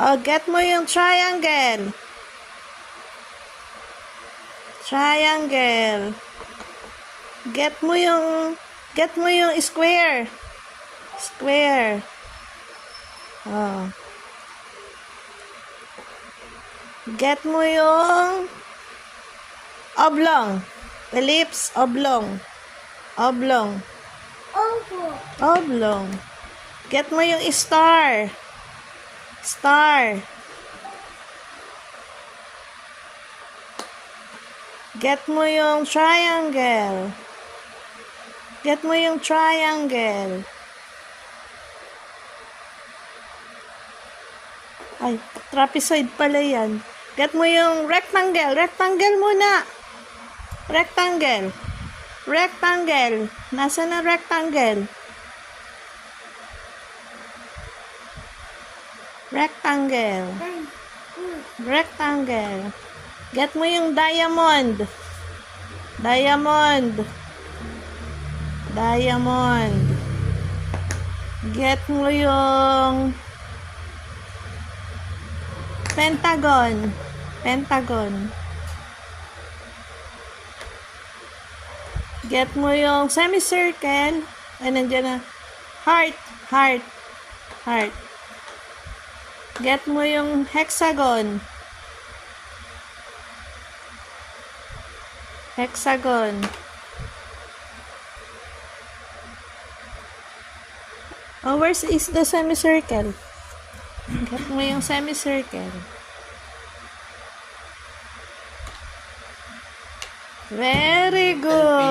Oh, get mo yung triangle. Triangle. Get mo yung square. Square. Oh. Get mo yung oblong. Ellipse, oblong. Oblong. Oblong. Get mo yung star. Star. Get mo yung triangle. Get mo yung triangle. Ay, trapezoid pala yan. Get mo yung rectangle. Rectangle muna. Rectangle. Rectangle. Nasaan na rectangle? Rectangle. Rectangle. Get mo yung diamond. Diamond. Diamond. Get mo yung pentagon. Pentagon. Get mo yung semicircle. Ay, nandiyan na. Heart. Heart. Heart. Get mo yung hexagon. Hexagon. Oh, where is the semicircle? Get mo yung semicircle. Very good.